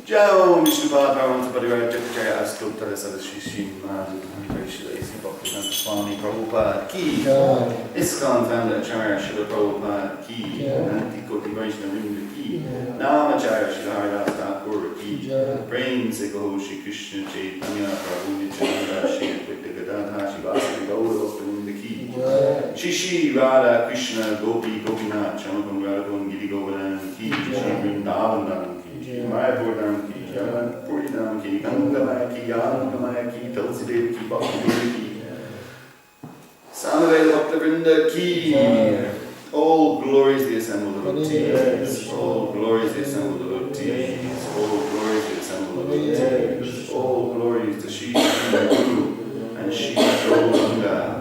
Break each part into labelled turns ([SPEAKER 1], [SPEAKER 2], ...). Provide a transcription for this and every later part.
[SPEAKER 1] Jao Vishnupada Bhavantu Parivar Jaya Askultara Sadashishi Madhurishila Isi Bhaktivedanta Swami Prabhupada Ki ISKCON founder Acharya Srila Prabhupada Ki Nanti Koti Vaishnava Vrinda Ki Namacharya Srila Haridas Thakur Ki Prem Se Kaho Shri Krishna Chaitanya Prabhu Nityananda Shri Advaita Gadadhar Shri Vasudeva Gaura Vrinda Ki Shri Shri Radha Krishna Gopi Gopinath Chamakam Radhavan Giri Govardhan Ki Shri Vrindavan Mayapur Dham Ki, Puri Dham Ki, Gangamaya Ki, Anandamaya Ki, Tulsidev Ki, Bhaktidev Ki, Samaveda Bhaktivinoda Ki. All glories the assembled devotees, all glories the assembled devotees, all glories the assembled devotees, all glories to Shri Guru and Shri Gaura.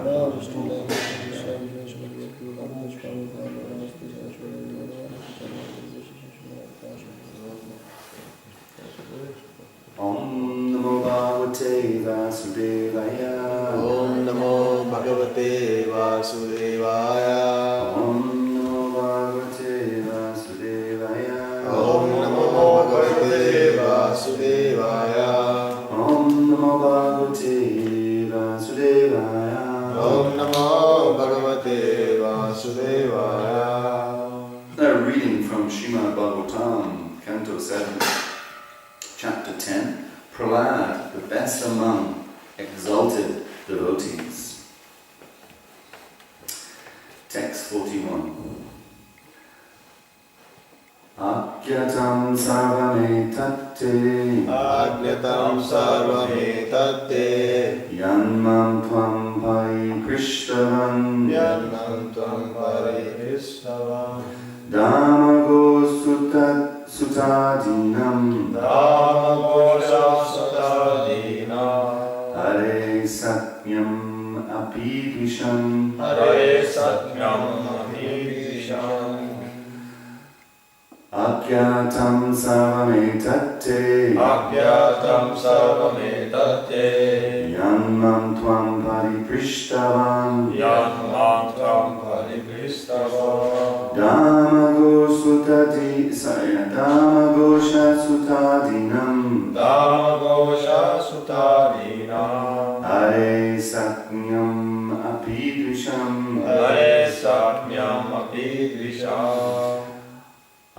[SPEAKER 1] Om Namo Bhagavate Vasudevaya.
[SPEAKER 2] Om Namo Bhagavate Vasudevaya.
[SPEAKER 1] Om Namo Bhagavate Vasudevaya.
[SPEAKER 2] Om Namo Bhagavate Vasudevaya.
[SPEAKER 1] Om Namo Bhagavate Vasudevaya.
[SPEAKER 2] Om Namo Bhagavate Vasudevaya.
[SPEAKER 1] A reading from Srimad Bhagavatam, Canto 7. Chapter 10, Prahlad, the best among exalted devotees. Text 41. Agyatam sarvametate
[SPEAKER 2] Agyatam sarvametate
[SPEAKER 1] Yanmam tvam parikrishtavan
[SPEAKER 2] Yanmam tvam parikrishtavan
[SPEAKER 1] Damago sutadinam
[SPEAKER 2] Dhamagosha sutadina
[SPEAKER 1] Hare satyam apidvisham
[SPEAKER 2] Hare satyam apidvisham
[SPEAKER 1] Agyatam sarvametate
[SPEAKER 2] Agyatam sarvametate
[SPEAKER 1] Yanmam tvam parikrishtavan
[SPEAKER 2] Yanmam tvam parikrishtavan
[SPEAKER 1] Damagosha sutadinam
[SPEAKER 2] Dhamagosha sutadina
[SPEAKER 1] Hare satyam apidvisham
[SPEAKER 2] Hare satyam apidvisham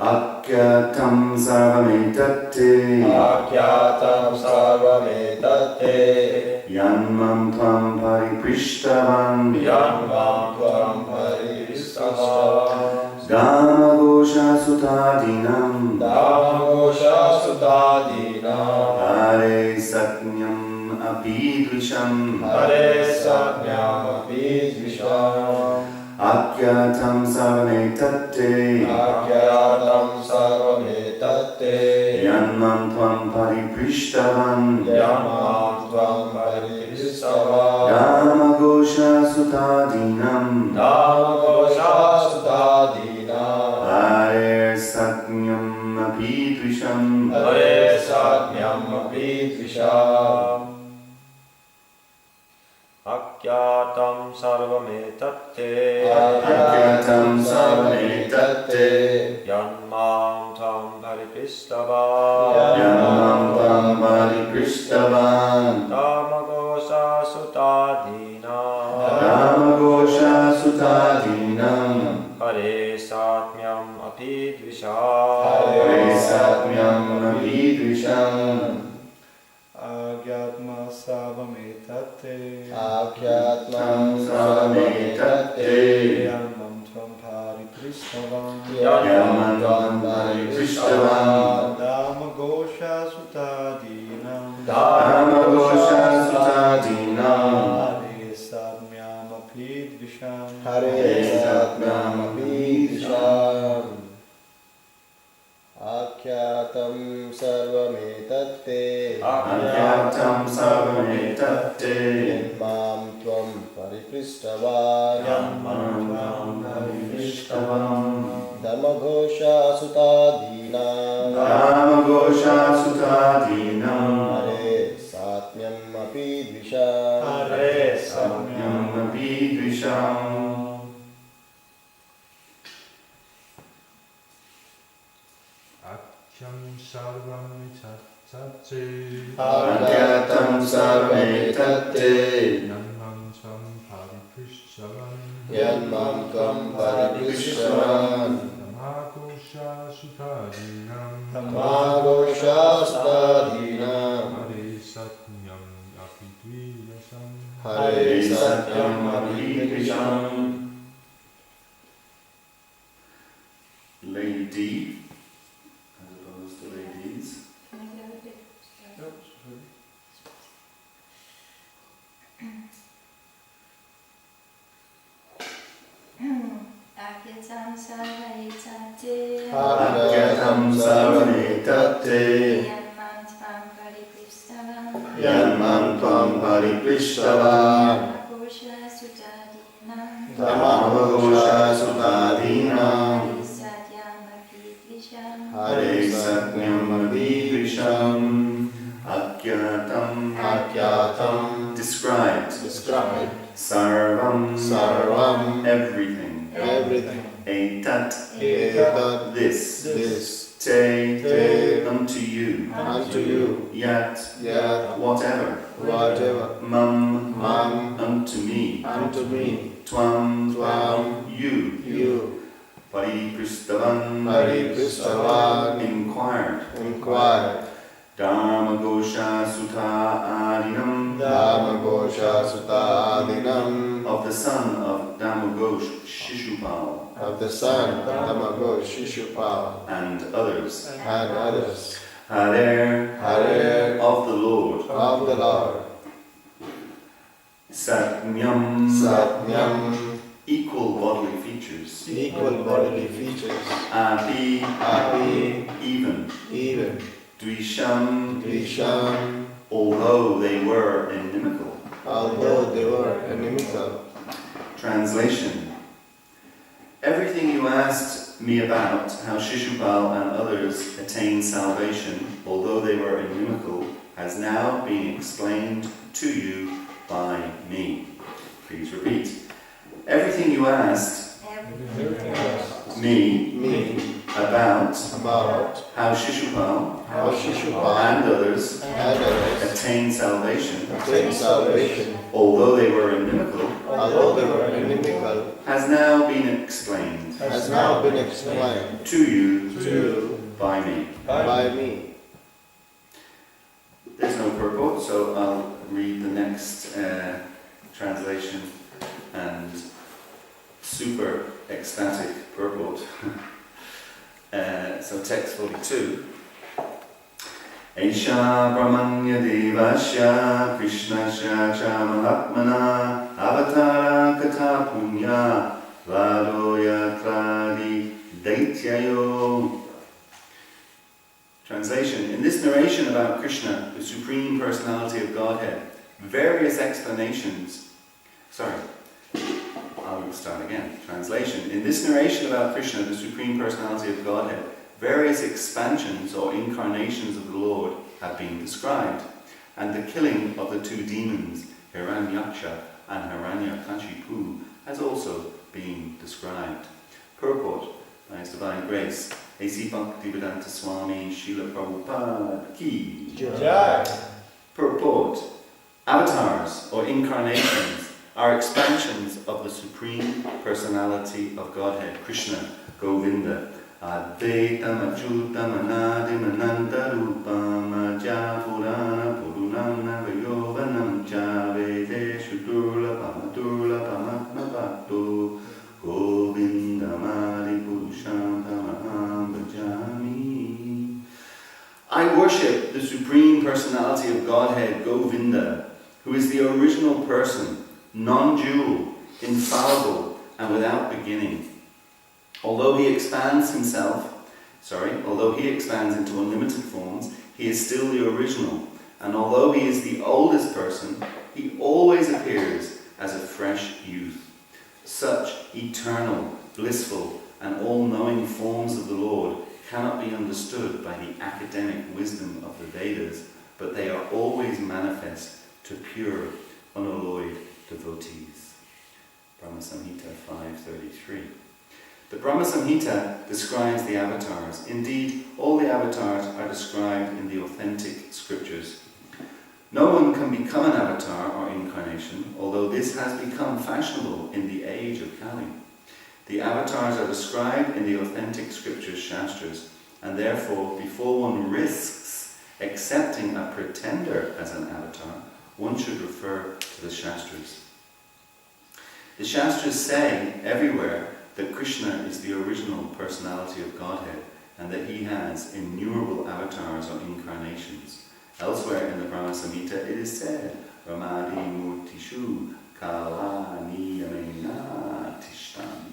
[SPEAKER 1] Agyatam sarvametate
[SPEAKER 2] Agyatam sarvametate
[SPEAKER 1] Yanmam tvam parikrishtavan
[SPEAKER 2] Yanmam tvam parikrishtavan
[SPEAKER 1] Damagosha sutadinam
[SPEAKER 2] Dhamagosha sutadina
[SPEAKER 1] Hare satyam apidvisham
[SPEAKER 2] Hare satyam apidvisham
[SPEAKER 1] Agyatam sarvametate
[SPEAKER 2] Agyatam sarvametate
[SPEAKER 1] Yanmam tvam parikrishtavan
[SPEAKER 2] Yanmam tvam parikrishtavan
[SPEAKER 1] Damagosha sutadinam
[SPEAKER 2] Dhamagosha sutadina
[SPEAKER 1] Hare satyam apidvisham
[SPEAKER 2] Hare satyam apidvisham Agyatam sarvametate
[SPEAKER 1] Agyatam sarvametate
[SPEAKER 2] Yanmam tvam parikrishtavan
[SPEAKER 1] Yanmam tvam parikrishtavan
[SPEAKER 2] Dhamagosha sutadina
[SPEAKER 1] Damagosha sutadinam
[SPEAKER 2] Hare satyam apidvisham
[SPEAKER 1] Hare satyam apidvisham
[SPEAKER 3] Agyatma sarvametate
[SPEAKER 2] Agyatma
[SPEAKER 1] sarvametate
[SPEAKER 3] Yanmam tvam parikrishtavan
[SPEAKER 1] Yanmam tvam parikrishtavan
[SPEAKER 3] Damagosha sutadinam
[SPEAKER 1] Damagosha sutadinam
[SPEAKER 3] Hare satyam apidvisham
[SPEAKER 2] Hare satyam apidvisham Agyatam sarvametate
[SPEAKER 1] Agyatam sarvametate
[SPEAKER 2] Yanmam tvam parikrishtavan
[SPEAKER 1] Yanmam tvam parikrishtavan
[SPEAKER 2] Dhamagosha sutadina
[SPEAKER 1] Damagosha sutadinam
[SPEAKER 2] Hare satyam apidvisham
[SPEAKER 3] Hare
[SPEAKER 1] satyam apidvisham
[SPEAKER 4] Akyam sarvam tate
[SPEAKER 2] Agyatam sarvametate
[SPEAKER 4] Yanmam tvam pariprishavam
[SPEAKER 2] Yanmam tvam pariprishavan
[SPEAKER 4] Namagosha sutadinam
[SPEAKER 2] Tamagosha stadhinam
[SPEAKER 4] Hare satnyam apidviyasam
[SPEAKER 2] Hare satyam abhidvisham.
[SPEAKER 1] Lady D, as opposed to ladies.
[SPEAKER 5] Can I get a bit? Agyatam sarvaetate
[SPEAKER 2] Agyatam sarvametate
[SPEAKER 5] Yanmam tvam pariprishavam
[SPEAKER 2] Yanmam tvam pariprishavan
[SPEAKER 5] Namagosha sutadinam
[SPEAKER 2] Tamagosha sutadhinam
[SPEAKER 5] Hare satyam apidvisham
[SPEAKER 2] Hare satyam abhidvisham.
[SPEAKER 1] Agyatam,
[SPEAKER 2] Agyatam
[SPEAKER 1] described.
[SPEAKER 2] describe
[SPEAKER 1] Sarvam,
[SPEAKER 2] sarvam
[SPEAKER 1] everything.
[SPEAKER 2] everything.
[SPEAKER 1] Etat,
[SPEAKER 2] Etat
[SPEAKER 1] this.
[SPEAKER 2] Te
[SPEAKER 1] Unto you.
[SPEAKER 2] unto you.
[SPEAKER 1] Yat,
[SPEAKER 2] Yat
[SPEAKER 1] whatever.
[SPEAKER 2] whatever.
[SPEAKER 1] Mum,
[SPEAKER 2] Unto
[SPEAKER 1] me.
[SPEAKER 2] unto me.
[SPEAKER 1] Tvam, you.
[SPEAKER 2] You.
[SPEAKER 1] Paripristavan,
[SPEAKER 2] Paripristavan
[SPEAKER 1] inquired.
[SPEAKER 2] inquired.
[SPEAKER 1] Dharmagosha Sutta Adinam,
[SPEAKER 2] Dharmagosha Sutta Adinam
[SPEAKER 1] of the son of Dharmagosh Shishupal,
[SPEAKER 2] of the son of Dharmagosh Shishupal
[SPEAKER 1] and others.
[SPEAKER 2] and others.
[SPEAKER 1] Hare,
[SPEAKER 2] Hare
[SPEAKER 1] of the Lord.
[SPEAKER 2] of the Lord.
[SPEAKER 1] Satnyam,
[SPEAKER 2] Satnyam
[SPEAKER 1] equal bodily features.
[SPEAKER 2] equal bodily features.
[SPEAKER 1] Api,
[SPEAKER 2] Api
[SPEAKER 1] even.
[SPEAKER 2] even.
[SPEAKER 1] Dvisham,
[SPEAKER 2] Visham
[SPEAKER 1] although they were inimical.
[SPEAKER 2] although they were inimical.
[SPEAKER 1] Translation. Everything you asked me about how Shishupal and others attained salvation, although they were inimical, has now been explained to you by me. Please repeat. Everything you asked me about how Shishupal
[SPEAKER 2] How Shishupal
[SPEAKER 1] and others
[SPEAKER 2] and others
[SPEAKER 1] attained salvation,
[SPEAKER 2] attained salvation,
[SPEAKER 1] although they were inimical,
[SPEAKER 2] although they were inimical,
[SPEAKER 1] has now been explained
[SPEAKER 2] has now been explained
[SPEAKER 1] to you
[SPEAKER 2] to
[SPEAKER 1] by me.
[SPEAKER 2] by me.
[SPEAKER 1] There's no purport, so I'll read the next translation and super ecstatic purport. So text 42. Esha Brahmanya Devasya Krishnasya Chamalatmana Avatara Kata Punya Vadoya Tradi Daityayo. Translation. In this narration about Krishna, the Supreme Personality of Godhead, various explanations... I'll start again. Translation. In this narration about Krishna, the Supreme Personality of Godhead, various expansions or incarnations of the Lord have been described, and the killing of the two demons, Hiranyaksha and Hiranyakashipu, has also been described. Purport by His Divine Grace, A.C. Bhaktivedanta Swami Srila Prabhupada Ki
[SPEAKER 3] Jai.
[SPEAKER 1] Purport. Avatars or incarnations are expansions of the Supreme Personality of Godhead, Krishna, Govinda, Advaitam Achyutam Anadim Anantarupam Aja Purana Purunam Navayovanam Cha Vedeshu Durlapam Durlapam Atmabhakto Govindam Adi Purusham Tamaham Bhajami. I worship the Supreme Personality of Godhead, Govinda, who is the original person, non-dual, infallible, and without beginning. Although he expands into unlimited forms, he is still the original. And although he is the oldest person, he always appears as a fresh youth. Such eternal, blissful, and all-knowing forms of the Lord cannot be understood by the academic wisdom of the Vedas, but they are always manifest to pure, unalloyed devotees. Brahma Samhita 5.33. The Brahma Samhita describes the avatars. Indeed, all avatars are described in the authentic scriptures. No one can become an avatar or incarnation, although this has become fashionable in the age of Kali. The avatars are described in the authentic scriptures, Shastras, and therefore, before one risks accepting a pretender as an avatar, one should refer to the Shastras. The Shastras say everywhere that Krishna is the original personality of Godhead and that he has innumerable avatars or incarnations. Elsewhere in the Brahma Samhita it is said, Ramadi Murtishu Kalani Amena Tishtam.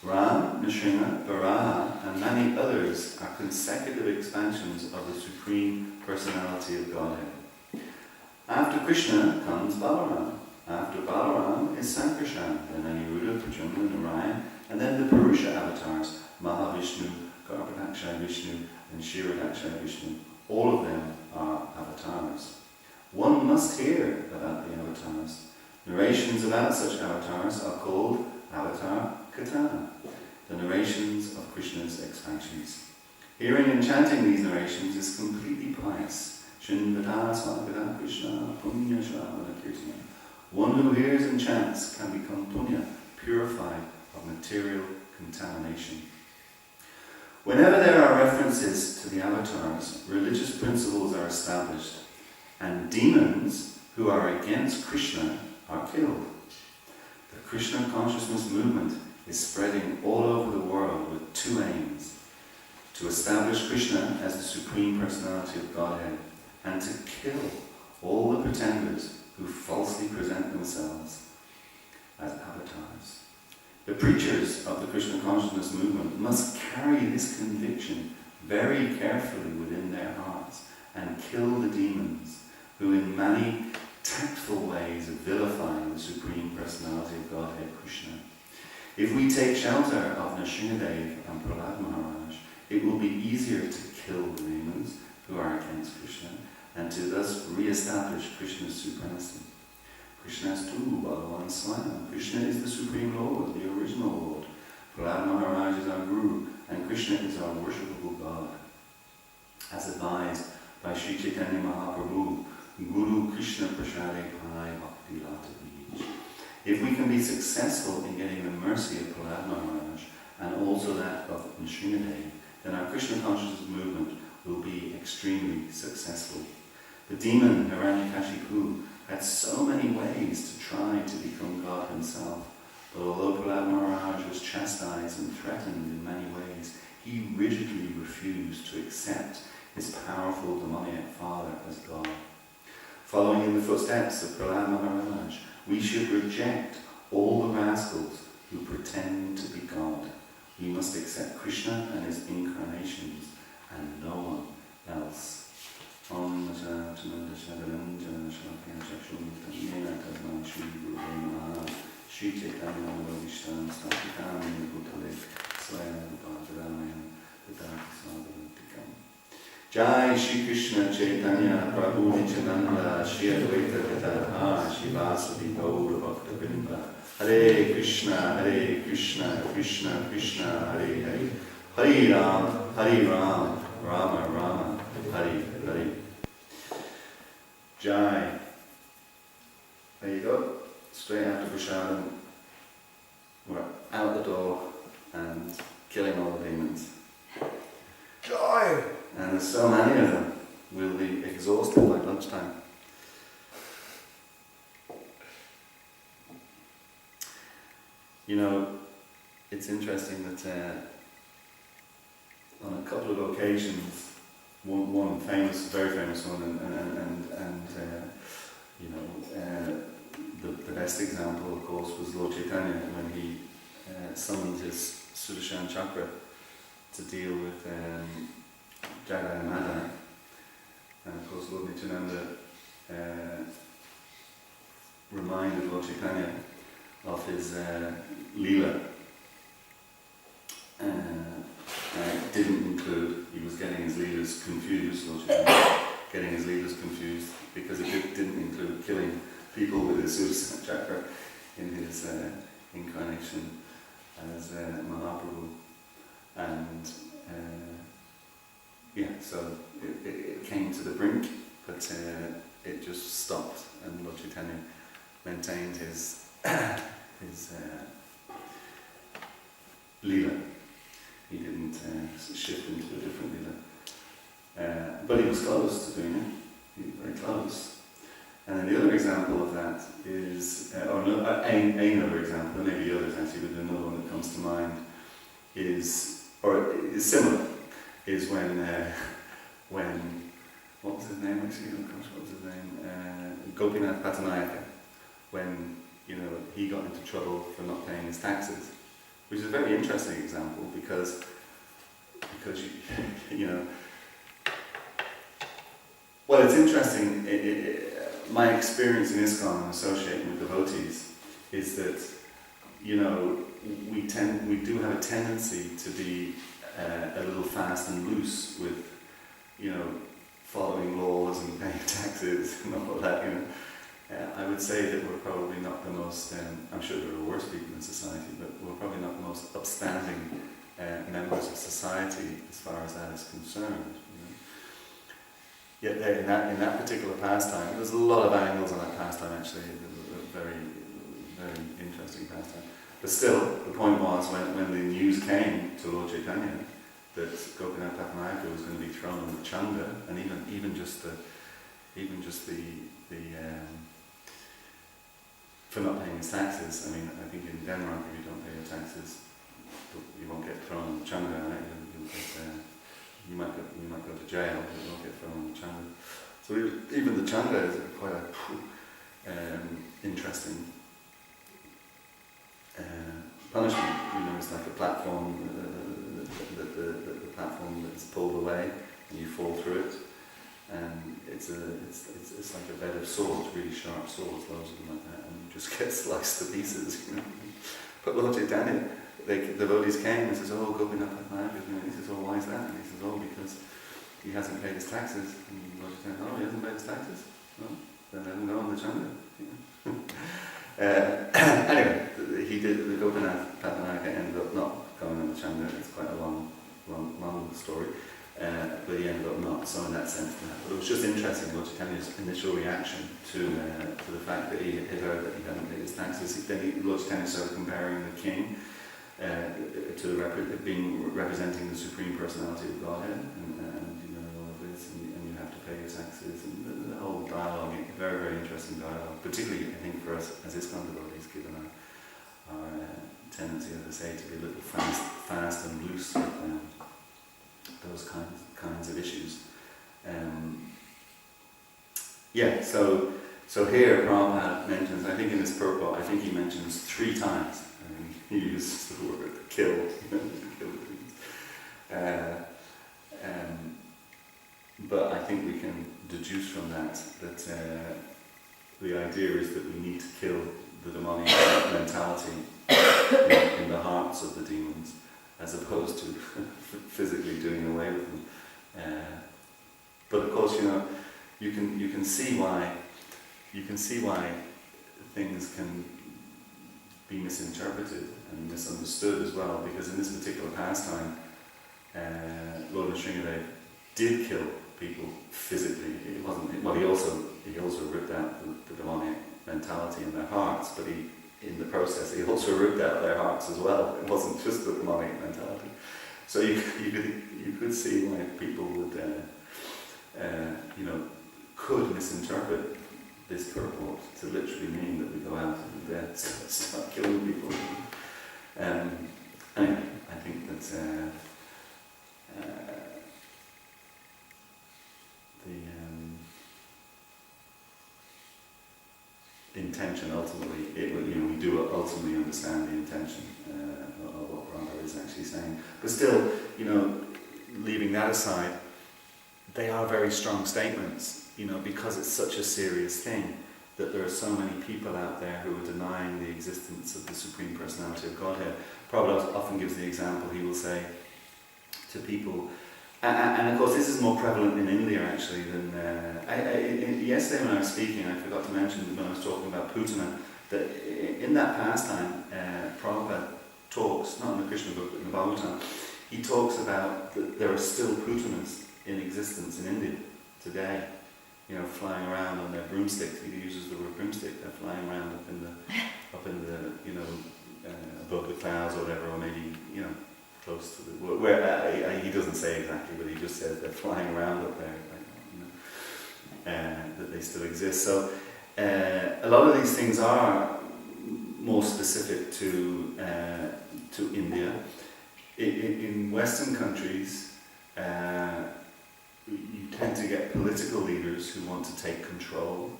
[SPEAKER 1] Ram, Nrsimha, Varaha, and many others are consecutive expansions of the Supreme Personality of Godhead. After Krishna comes Balaram. After Balaram is Sankarshan, then Aniruddha, Pradyumna, Narayan, and then the Purusha avatars, Mahavishnu, Garbhadakshay Vishnu, and Shiradakshay Vishnu. All of them are avatars. One must hear about the avatars. Narrations about such avatars are called Avatar Katha, the narrations of Krishna's expansions. Hearing and chanting these narrations is completely pious. Shinvata Swagata Krishna Punya Shravana Kirtana. One who hears and chants can become punya, purified of material contamination. Whenever there are references to the avatars, religious principles are established, and demons who are against Krishna are killed. The Krishna consciousness movement is spreading all over the world with two aims: to establish Krishna as the Supreme Personality of Godhead, and to kill all the pretenders who falsely present themselves as avatars. The preachers of the Krishna consciousness movement must carry this conviction very carefully within their hearts and kill the demons who in many tactful ways vilify the Supreme Personality of Godhead, Krishna. If we take shelter of Nrsimhadev and Prahlad Maharaj, it will be easier to kill the demons who are against Krishna and to thus re-establish Krishna's supremacy. Krishna is tu, Bhagavan Swayam. Krishna is the Supreme Lord, the original Lord. Prahlad Maharaj is our Guru, and Krishna is our worshipable God. As advised by Sri Chaitanya Mahaprabhu, Guru Krishna Prasade Pai Bhakti Lata Bij. If we can be successful in getting the mercy of Prahlad Maharaj and also that of Nrsimhadev, then our Krishna consciousness movement will be extremely successful. The demon Hiranyakashipu had so many ways to try to become God himself, but although Prahlad Maharaj was chastised and threatened in many ways, he rigidly refused to accept his powerful demoniac father as God. Following in the footsteps of Prahlad Maharaj, we should reject all the rascals who pretend to be God. We must accept Krishna and his incarnations and no one else. Om Nasa Tananda Shadaranjana Shalakya Shakshuntamena Tasman Shri Guru Maha Shri Chaitanya Vishtan Statikam Bhutale Swaya Bhadradayam Vidaki Swadhantikam. Jai Shri Krishna Chaitanya Prabhu Nityananda Shri Advaita Gadadhar Shri Vasudeva Gaura Bhakta Vrinda. Hare Krishna, Krishna Krishna, Hare Hare. Hare Ram, Rama Rama, Hare Hare. Jai. There you go. Straight after Prasadam, we're out the door and killing all the demons.
[SPEAKER 2] Joy!
[SPEAKER 1] And there's so many of them, we'll be exhausted by lunchtime. You know, it's interesting that on a couple of occasions, one famous, very famous one, and you know, the best example, of course, was Lord Chaitanya when he summoned his Sudarshan Chakra to deal with Jagai and Madai. And of course, Lord Nityananda reminded Lord Chaitanya of his Leela. It didn't include, he was getting his Leelas confused, Lord Chaitanya, getting his Leelas confused, because it didn't include killing people with his Sudarshan Chakra in his incarnation as Mahaprabhu. And so it came to the brink, but it just stopped, and Lord Chaitanya maintained his lila. He didn't shift into a different lila. But he was close to doing it. He was very close. And then the other example of that is, another example, there may be others actually, but another one that comes to mind is similar, is when what was his name actually? Oh gosh, what was his name? Gopinath Pattanayaka, when he got into trouble for not paying his taxes, which is a very interesting example because well, it's interesting. My experience in ISKCON and associating with devotees is that we do have a tendency to be a little fast and loose with following laws and paying taxes and all that. I would say that we're probably not the most, I'm sure there are worse people in society, but we're probably not the most upstanding members of society as far as that is concerned. Yet in that particular pastime, there's a lot of angles on that pastime actually, a very, very interesting pastime. But still, the point was when the news came to Lord Chaitanya that Gopinath Pattanayaka was going to be thrown in the Chanda, and even just the for not paying his taxes. I mean, I think in Denmark, if you don't pay your taxes, you won't get thrown in the Chanda, right? You might go to jail, but you won't get thrown in the Chanda. So even the Chanda is quite a interesting punishment. It's like a platform, the platform that's pulled away, and you fall through it. And it's like a bed of swords, really sharp swords, loads of them like that, and you just get sliced to pieces. But Lord Chaitanya, the devotees came and says, "Oh, Gopinath Pattanayaka," he says, "Oh, why is that?" And he says, "Oh, because he hasn't paid his taxes." And Lord Chaitanya, "Oh, he hasn't paid his taxes? Oh, then let him go on the Chanda." Anyway, the Gopinath Pattanayaka ended up not going on the Chanda. It's quite a long story. But he ended up not, so in that sense. But it was just interesting, Lord Chaitanya's initial reaction to the fact that he had heard that he hadn't paid his taxes. Then Lord Chaitanya started comparing the king to representing the Supreme Personality of Godhead, and all of this, and you have to pay your taxes, and the whole dialogue, very, very interesting dialogue, particularly I think for us as ISKCON devotees, given our tendency, as I say, to be a little fast and loose with those kinds of issues. So here Prabhupada mentions, I think in his purport, I think he mentions 3 times, he uses the word kill, but I think we can deduce from that the idea is that we need to kill the demonic mentality in the hearts of the demons, as opposed to physically doing away with them. But of course, you can see why things can be misinterpreted and misunderstood as well, because in this particular pastime, Lord Nrsimhadev did kill people physically. It wasn't. Well, he also ripped out the demonic mentality in their hearts, but in the process, he also ripped out their hearts as well. It wasn't just the demonic mentality. So you could see why people would, could misinterpret this purport to literally mean that we go out and start killing people. Anyway, I think that the intention ultimately, we do ultimately understand the intention of what Prabhupada is actually saying. But still, leaving that aside, they are very strong statements, because it's such a serious thing that there are so many people out there who are denying the existence of the Supreme Personality of Godhead. Prabhupada often gives the example, he will say to people, and of course this is more prevalent in India actually than, yesterday when I was speaking, I forgot to mention when I was talking about Putana, that in that pastime, Prabhupada talks, not in the Krishna book but in the Bhagavatam, he talks about that there are still Putanas in existence in India today, you know, flying around on their broomstick. He uses the word broomstick. They're flying around up in the you know, above the clouds or whatever, or maybe, you know, close to the where he doesn't say exactly, but he just says they're flying around up there, like, you know, that they still exist. So a lot of these things are more specific to India. In Western countries, you tend to get political leaders who want to take control,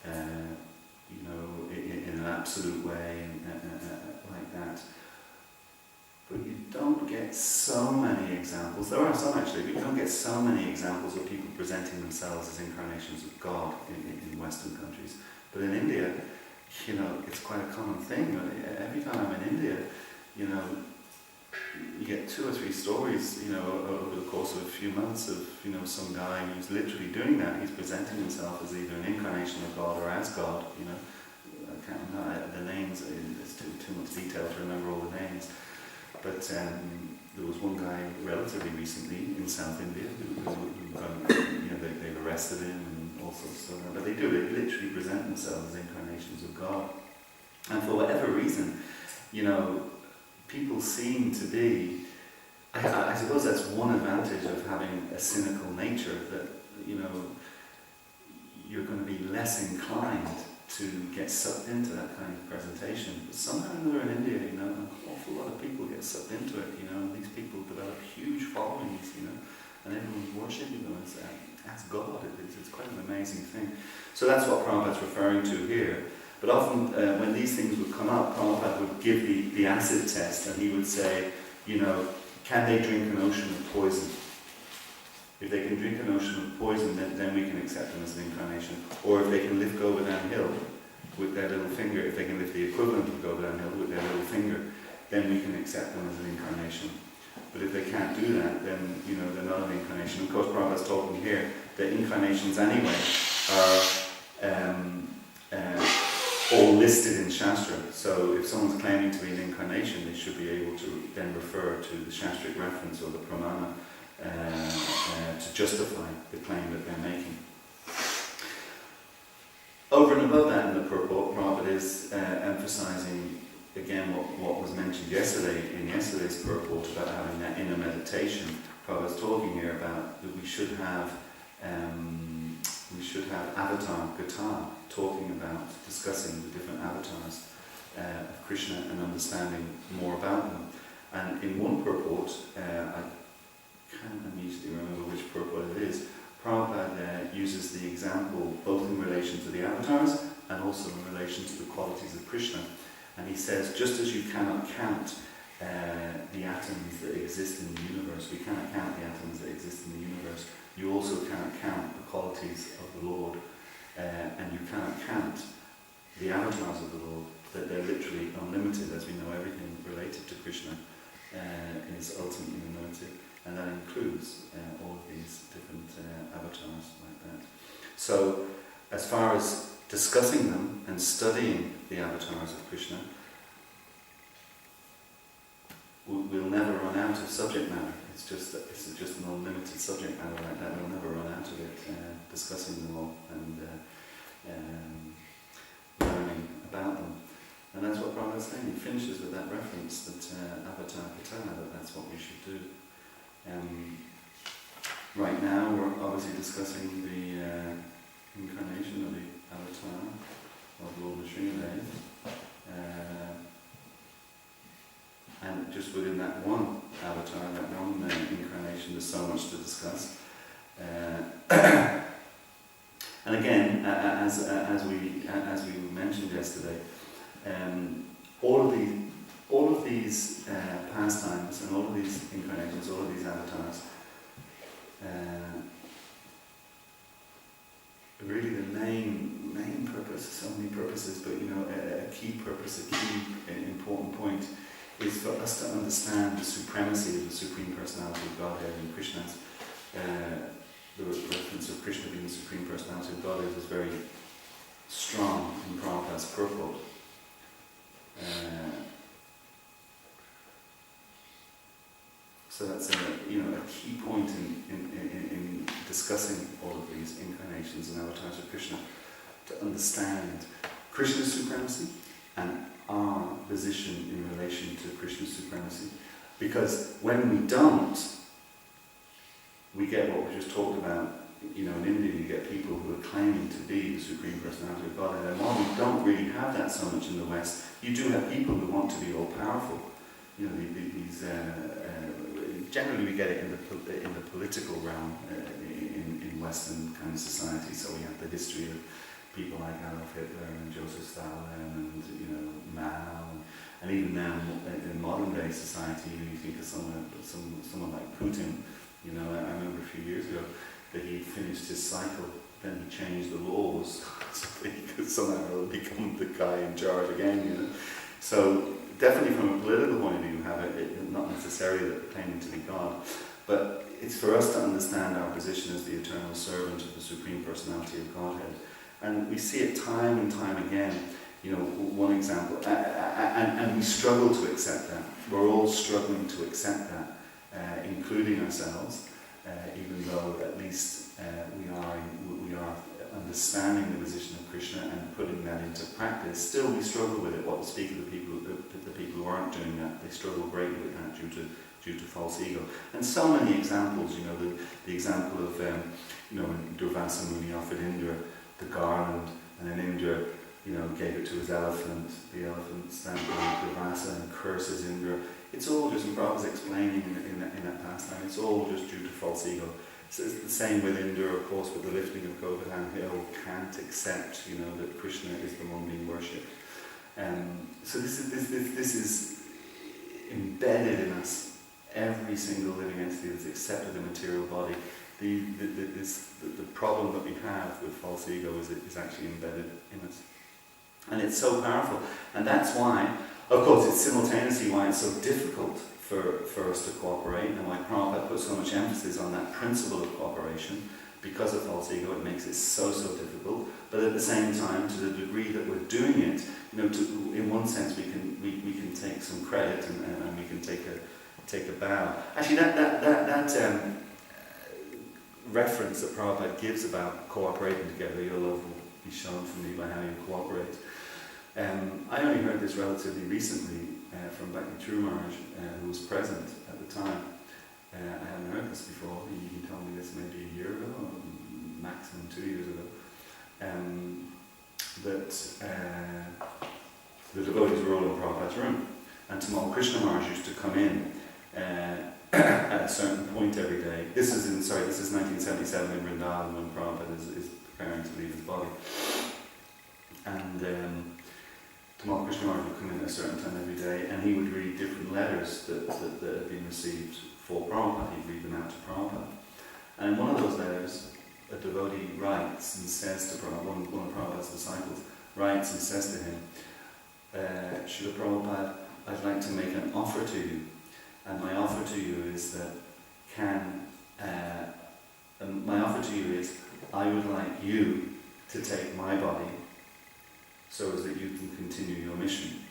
[SPEAKER 1] you know, in an absolute way, like that. But you don't get so many examples. There are some actually, but you don't get so many examples of people presenting themselves as incarnations of God in Western countries. But in India, you know, it's quite a common thing. Every time I'm in India, you know, you get 2 or 3 stories, you know, over the course of a few months of, you know, some guy who's literally doing that. He's presenting himself as either an incarnation of God or as God, you know. I can't remember the names, it's too much detail to remember all the names. But there was one guy relatively recently in South India who you know, they've arrested him and all sorts of stuff. But they literally present themselves as incarnations of God. And for whatever reason, you know, people seem to be, I suppose that's one advantage of having a cynical nature, that, you know, you're going to be less inclined to get sucked into that kind of presentation. But somehow or another in India, you know, an awful lot of people get sucked into it, you know, and these people develop huge followings, you know, and everyone's worshipping them as God. It's quite an amazing thing. So that's what Prabhupada's referring to here. But often when these things would come up, Prabhupada would give the acid test, and he would say, you know, can they drink an ocean of poison? If they can drink an ocean of poison, then we can accept them as an incarnation. Or if they can lift Govardhan Hill with their little finger, if they can lift the equivalent of Govardhan Hill with their little finger, then we can accept them as an incarnation. But if they can't do that, then, you know, they're not an incarnation. Of course, Prabhupada's talking here that incarnations anyway are all listed in Shastra. So if someone's claiming to be an incarnation, they should be able to then refer to the Shastric reference or the Pramana to justify the claim that they're making. Over and above that in the purport, Prabhupada is emphasizing again what was mentioned yesterday in yesterday's purport about having that inner meditation. Prabhupada's talking here about that we should have avatar Gata, talking about, discussing the different avatars of Krishna and understanding more about them. And in one purport, I can't immediately remember which purport it is, Prabhupada uses the example both in relation to the avatars and also in relation to the qualities of Krishna. And he says, just as you cannot count the atoms that exist in the universe, we cannot count the atoms that exist in the universe, you also cannot count the qualities of the Lord, and you cannot count the avatars of the Lord, that they're literally unlimited. As we know, everything related to Krishna is ultimately unlimited, and that includes all of these different avatars like that. So, as far as discussing them and studying the avatars of Krishna, we'll never run out of subject matter. It's just an unlimited subject matter like that. We'll never run out of it, discussing them all and learning about them. And that's what Prabhupada is saying. He finishes with that reference that avatar katana, that's what we should do. Right now we're obviously discussing the incarnation of the avatar of Lord Srinivas. And just within that one avatar, that one incarnation, there's so much to discuss. And again, as we mentioned yesterday, all of these pastimes and all of these incarnations, all of these avatars, really the main purpose, so many purposes, but a key purpose, a key important point, is for us to understand the supremacy of the Supreme Personality of Godhead in Krishna's. The reference of Krishna being the Supreme Personality of Godhead is very strong in Prabhupada's purport. So that's a key point in discussing all of these incarnations and avatars of Krishna to understand Krishna's supremacy and our position in relation to Krishna's supremacy. Because when we don't, we get what we just talked about. You know, in India you get people who are claiming to be the Supreme Personality of Godhead, and while we don't really have that so much in the West, you do have people who want to be all-powerful. You know, these generally we get it in the political realm in Western kind of society. So we have the history of people like Adolf Hitler and Joseph Stalin and, you know, Mao, and even now in modern day society you think of someone like Putin. You know, I remember a few years ago that he finished his cycle, then he changed the laws so that he could somehow become the guy in charge again, you know. So definitely from a political point of view, you have it not necessarily that claiming to be God, but it's for us to understand our position as the eternal servant of the Supreme Personality of Godhead. And we see it time and time again, you know, one example, and we struggle to accept that. We're all struggling to accept that, including ourselves. Even though at least we are understanding the position of Krishna and putting that into practice, still we struggle with it. What to speak of the people who aren't doing that, they struggle greatly with that due to false ego. And so many examples. You know, the example of you know, when Durvasa Muni offered Indra the garland, and then Indra, you know, gave it to his elephant. The elephant stands by Durvasa and curses Indra. It's all just, and Prabhupada's explaining in that pastime, it's all just due to false ego. So it's the same with Indra, of course, with the lifting of Govardhan Hill, can't accept, you know, that Krishna is the one being worshipped. So this is embedded in us. Every single living entity that's accepted a material body, the problem that we have with false ego is actually embedded in us. And it's so powerful. And that's why, of course, it's simultaneously why it's so difficult for us to cooperate, and why Prabhupada put so much emphasis on that principle of cooperation. Because of false ego, it makes it so difficult. But at the same time, to the degree that we're doing it, you know, in one sense, we can take some credit and we can take a bow. Actually, that reference that Prabhupada gives about cooperating together, your love will be shown for me by how you cooperate. I only heard this relatively recently from Bhakti True Maharaj, who was present at the time. I hadn't heard this before. He told me this maybe a year ago, or maximum 2 years ago. That the devotees were all in Prabhupada's room, and Tamal Krishna Maharaj used to come in at a certain point every day. This is 1977 in Vrindavan, when Prabhupada is preparing to leave his body. And Tamal Krishna Maharaj would come in at a certain time every day, and he would read different letters that had been received for Prabhupada. He'd read them out to Prabhupada. And in one of those letters, a devotee writes and says to Prabhupada, one of Prabhupada's disciples, writes and says to him, Srila Prabhupada, I'd like to make an offer to you. And my offer to you is that I would like you to take my body so as that you can continue your mission.